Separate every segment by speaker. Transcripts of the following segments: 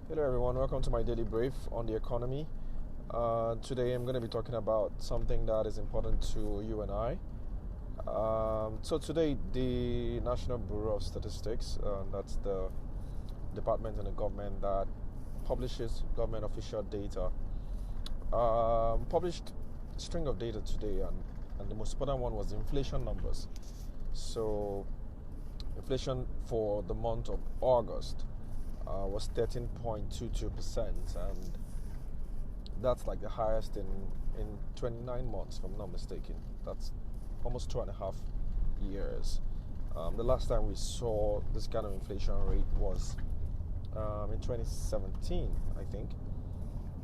Speaker 1: Hello, everyone. Welcome to my daily brief on the economy. Today, I'm going to be talking about something that is important to you and I. Today, the National Bureau of Statistics, that's the department in the government that publishes government official data, published a string of data today, and the most important one was the inflation numbers. So, inflation for the month of August was 13.22%, and that's like the highest in 29 months, if I'm not mistaken. That's almost 2.5 years. The last time we saw this kind of inflation rate was in 2017, I think.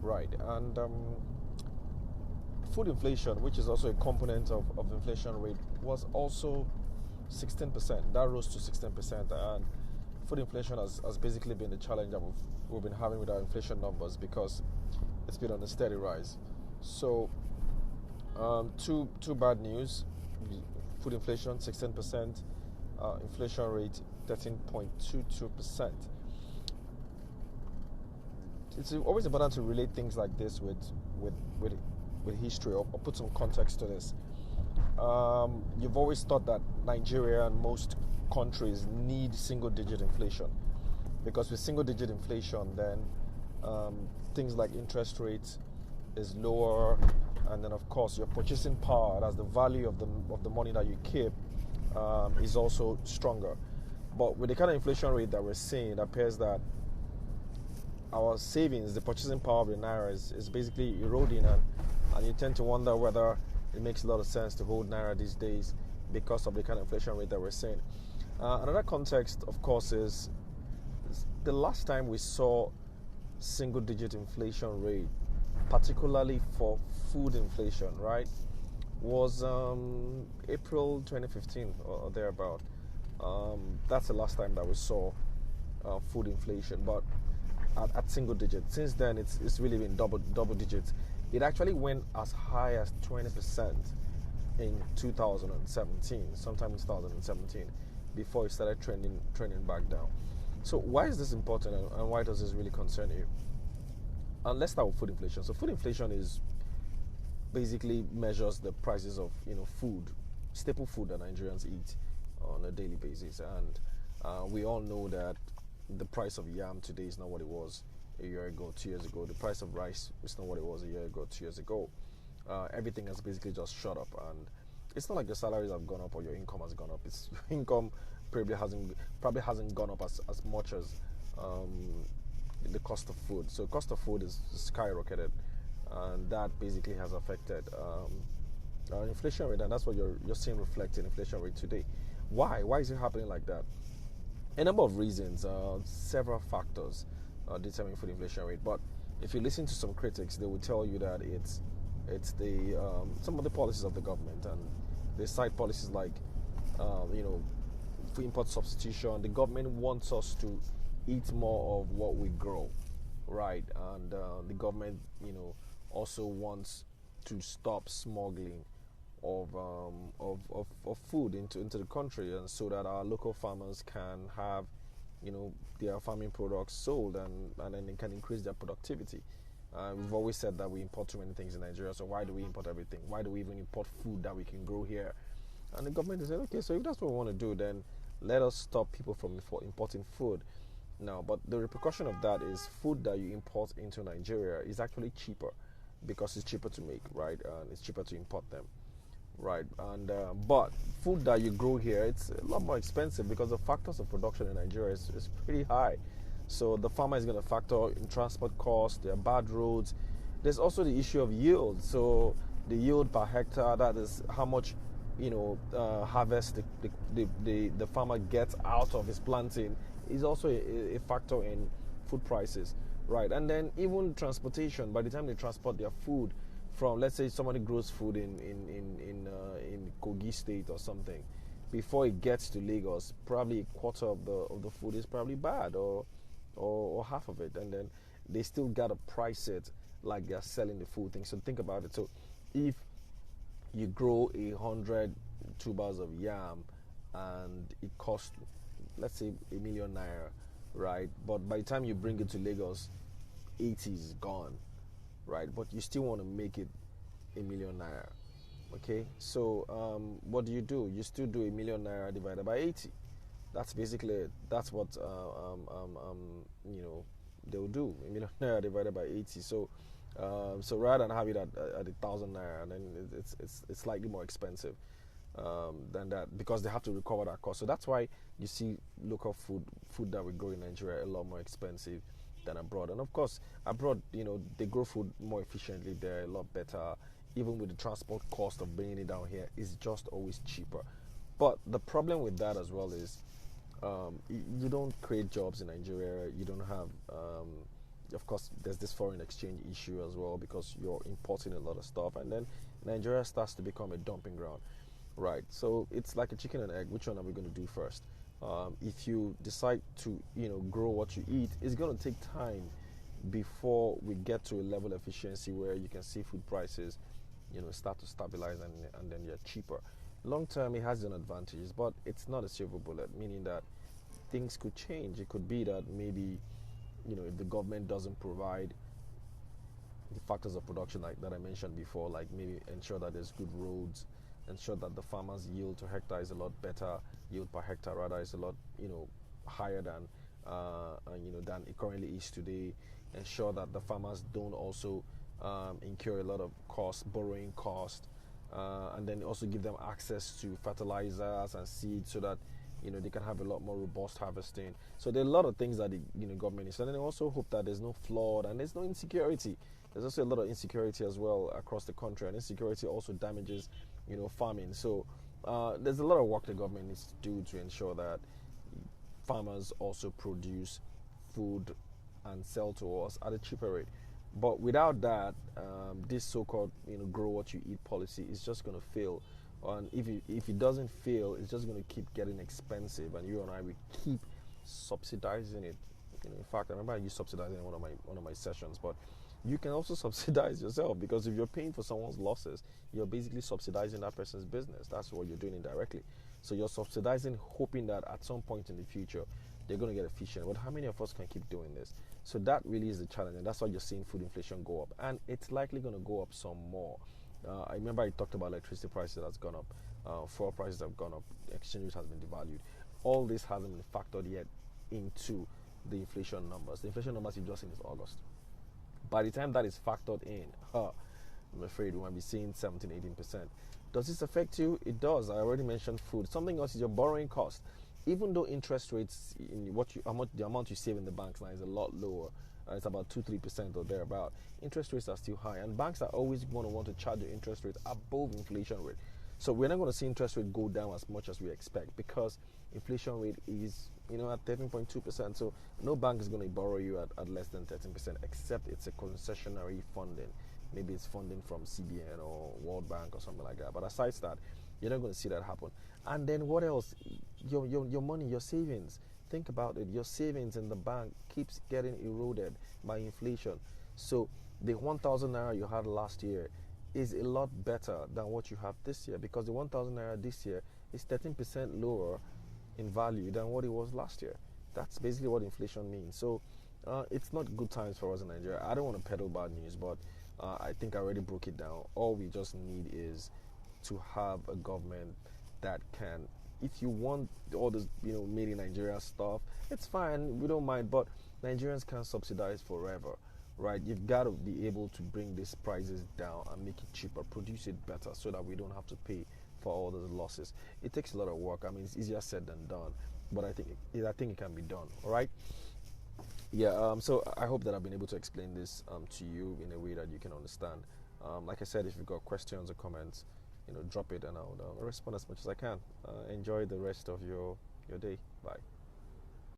Speaker 1: Right, and food inflation, which is also a component of inflation rate, was also 16%. That rose to 16%, and food inflation has basically been the challenge that we've been having with our inflation numbers because it's been on a steady rise. So, two bad news: food inflation 16%, inflation rate 13.22%. It's always important to relate things like this with history, or put some context to this. You've always thought that Nigeria and most countries need single-digit inflation, because with single-digit inflation, then things like interest rates is lower, and then of course your purchasing power, that's the value of the money that you keep, is also stronger. But with the kind of inflation rate that we're seeing, it appears that our savings, the purchasing power of the naira, is basically eroding, and you tend to wonder whether it makes a lot of sense to hold naira these days because of the kind of inflation rate that we're seeing. Another context, of course, is the last time we saw single-digit inflation rate, particularly for food inflation, right, was April 2015 or thereabout. That's the last time that we saw food inflation, but at single digits. Since then, it's really been double digits. It actually went as high as 20% in 2017, sometime in 2017, before it started trending back down. So why is this important, and why does this really concern you? And let's start with food inflation. So food inflation is basically measures the prices of food, staple food that Nigerians eat on a daily basis, and we all know that the price of yam today is not what it was a year ago, 2 years ago. The price of rice is not what it was a year ago, 2 years ago. Everything has basically just shot up, and it's not like your salaries have gone up or your income has gone up. It's your income probably hasn't gone up as much as the cost of food. So cost of food is skyrocketed, and that basically has affected inflation rate, and that's what you're seeing reflected in inflation rate today. Why is it happening like that? A number of reasons, several factors determine food inflation rate. But if you listen to some critics, they will tell you that it's the some of the policies of the government, and they cite policies like for import substitution. The government wants us to eat more of what we grow, right? And the government also wants to stop smuggling of food into the country, and so that our local farmers can have their farming products sold, and then they can increase their productivity. We've always said that we import too many things in Nigeria, so why do we import everything? Why do we even import food that we can grow here? And the government has said, okay, so if that's what we want to do, then let us stop people from importing food. Now, but the repercussion of that is food that you import into Nigeria is actually cheaper, because it's cheaper to make, right? And it's cheaper to import them, right? And but food that you grow here, it's a lot more expensive because the factors of production in Nigeria is pretty high. So the farmer is going to factor in transport costs. There are bad roads. There's also the issue of yield. So the yield per hectare, that is how much harvest the farmer gets out of his planting, is also a factor in food prices, right? And then even transportation. By the time they transport their food from, let's say somebody grows food in Kogi State or something, before it gets to Lagos, probably a quarter of the food is probably bad, or half of it, and then they still gotta price it like they're selling the food thing. So think about it. So if you grow 100 tubers of yam and it costs, let's say, 1 million naira, right? But by the time you bring it to Lagos, 80 is gone, right? But you still want to make it a million naira. Okay, so what do? You still do a million naira divided by 80. That's basically it. That's what they'll do. A million naira divided by 80. So rather than have it at 1,000 naira, then it's slightly more expensive than that because they have to recover that cost. So that's why you see local food that we grow in Nigeria a lot more expensive than abroad. And of course, abroad, they grow food more efficiently. They're a lot better. Even with the transport cost of bringing it down here, it's just always cheaper. But the problem with that as well is you don't create jobs in Nigeria. You don't have, of course, there's this foreign exchange issue as well because you're importing a lot of stuff, and then Nigeria starts to become a dumping ground, right? So it's like a chicken and egg. Which one are we going to do first? If you decide to, grow what you eat, it's going to take time before we get to a level of efficiency where you can see food prices, start to stabilize and then they're cheaper. Long term, it has an advantages, but it's not a silver bullet, meaning that things could change. It could be that maybe, if the government doesn't provide the factors of production like that I mentioned before, like maybe ensure that there's good roads, ensure that the farmer's yield to hectare is a lot better, yield per hectare rather is a lot, higher than it currently is today. Ensure that the farmers don't also incur a lot of cost, borrowing cost, and then also give them access to fertilizers and seeds so that they can have a lot more robust harvesting. So there are a lot of things that the government is, and then I also hope that there's no flood and there's no insecurity. There's also a lot of insecurity as well across the country, and insecurity also damages farming. So there's a lot of work the government needs to do to ensure that farmers also produce food and sell to us at a cheaper rate. But without that, this so-called grow what you eat policy is just going to fail. And if it doesn't fail, it's just going to keep getting expensive, and you and I will keep subsidizing it. In fact, I remember I used subsidizing in one of my sessions, but you can also subsidize yourself because if you're paying for someone's losses, you're basically subsidizing that person's business. That's what you're doing indirectly. So you're subsidizing, hoping that at some point in the future they're going to get efficient. But how many of us can keep doing this? So that really is the challenge, and that's why you're seeing food inflation go up, and it's likely going to go up some more. I remember I talked about electricity prices that's gone up, fuel prices have gone up, exchange rate has been devalued. All this hasn't been factored yet into the inflation numbers. The inflation numbers you've just seen is August. By the time that is factored in, I'm afraid we might be seeing 17, 18%. Does this affect you? It does. I already mentioned food. Something else is your borrowing cost. Even though interest rates in the amount you save in the banks now is a lot lower, it's about 2-3% or thereabout. Interest rates are still high, and banks are always going to want to charge the interest rate above inflation rate. So we're not going to see interest rate go down as much as we expect because inflation rate is at 13.2%. So no bank is going to borrow you at less than 13%, except it's a concessionary funding. Maybe it's funding from CBN or World Bank or something like that. But aside that, you're not going to see that happen. And then what else? Your money, your savings. Think about it. Your savings in the bank keeps getting eroded by inflation. So the 1,000 naira you had last year is a lot better than what you have this year because the 1,000 naira this year is 13% lower in value than what it was last year. That's basically what inflation means. So it's not good times for us in Nigeria. I don't want to peddle bad news, but I think I already broke it down. All we just need is to have a government that can, if you want all this, made in Nigeria stuff, it's fine, we don't mind, but Nigerians can't subsidize forever, right? You've got to be able to bring these prices down and make it cheaper, produce it better so that we don't have to pay for all those losses. It takes a lot of work. I mean, it's easier said than done, but I think it can be done, all right? Yeah, so I hope that I've been able to explain this to you in a way that you can understand. Like I said, if you've got questions or comments, drop it and I'll respond as much as I can. Enjoy the rest of your day. Bye.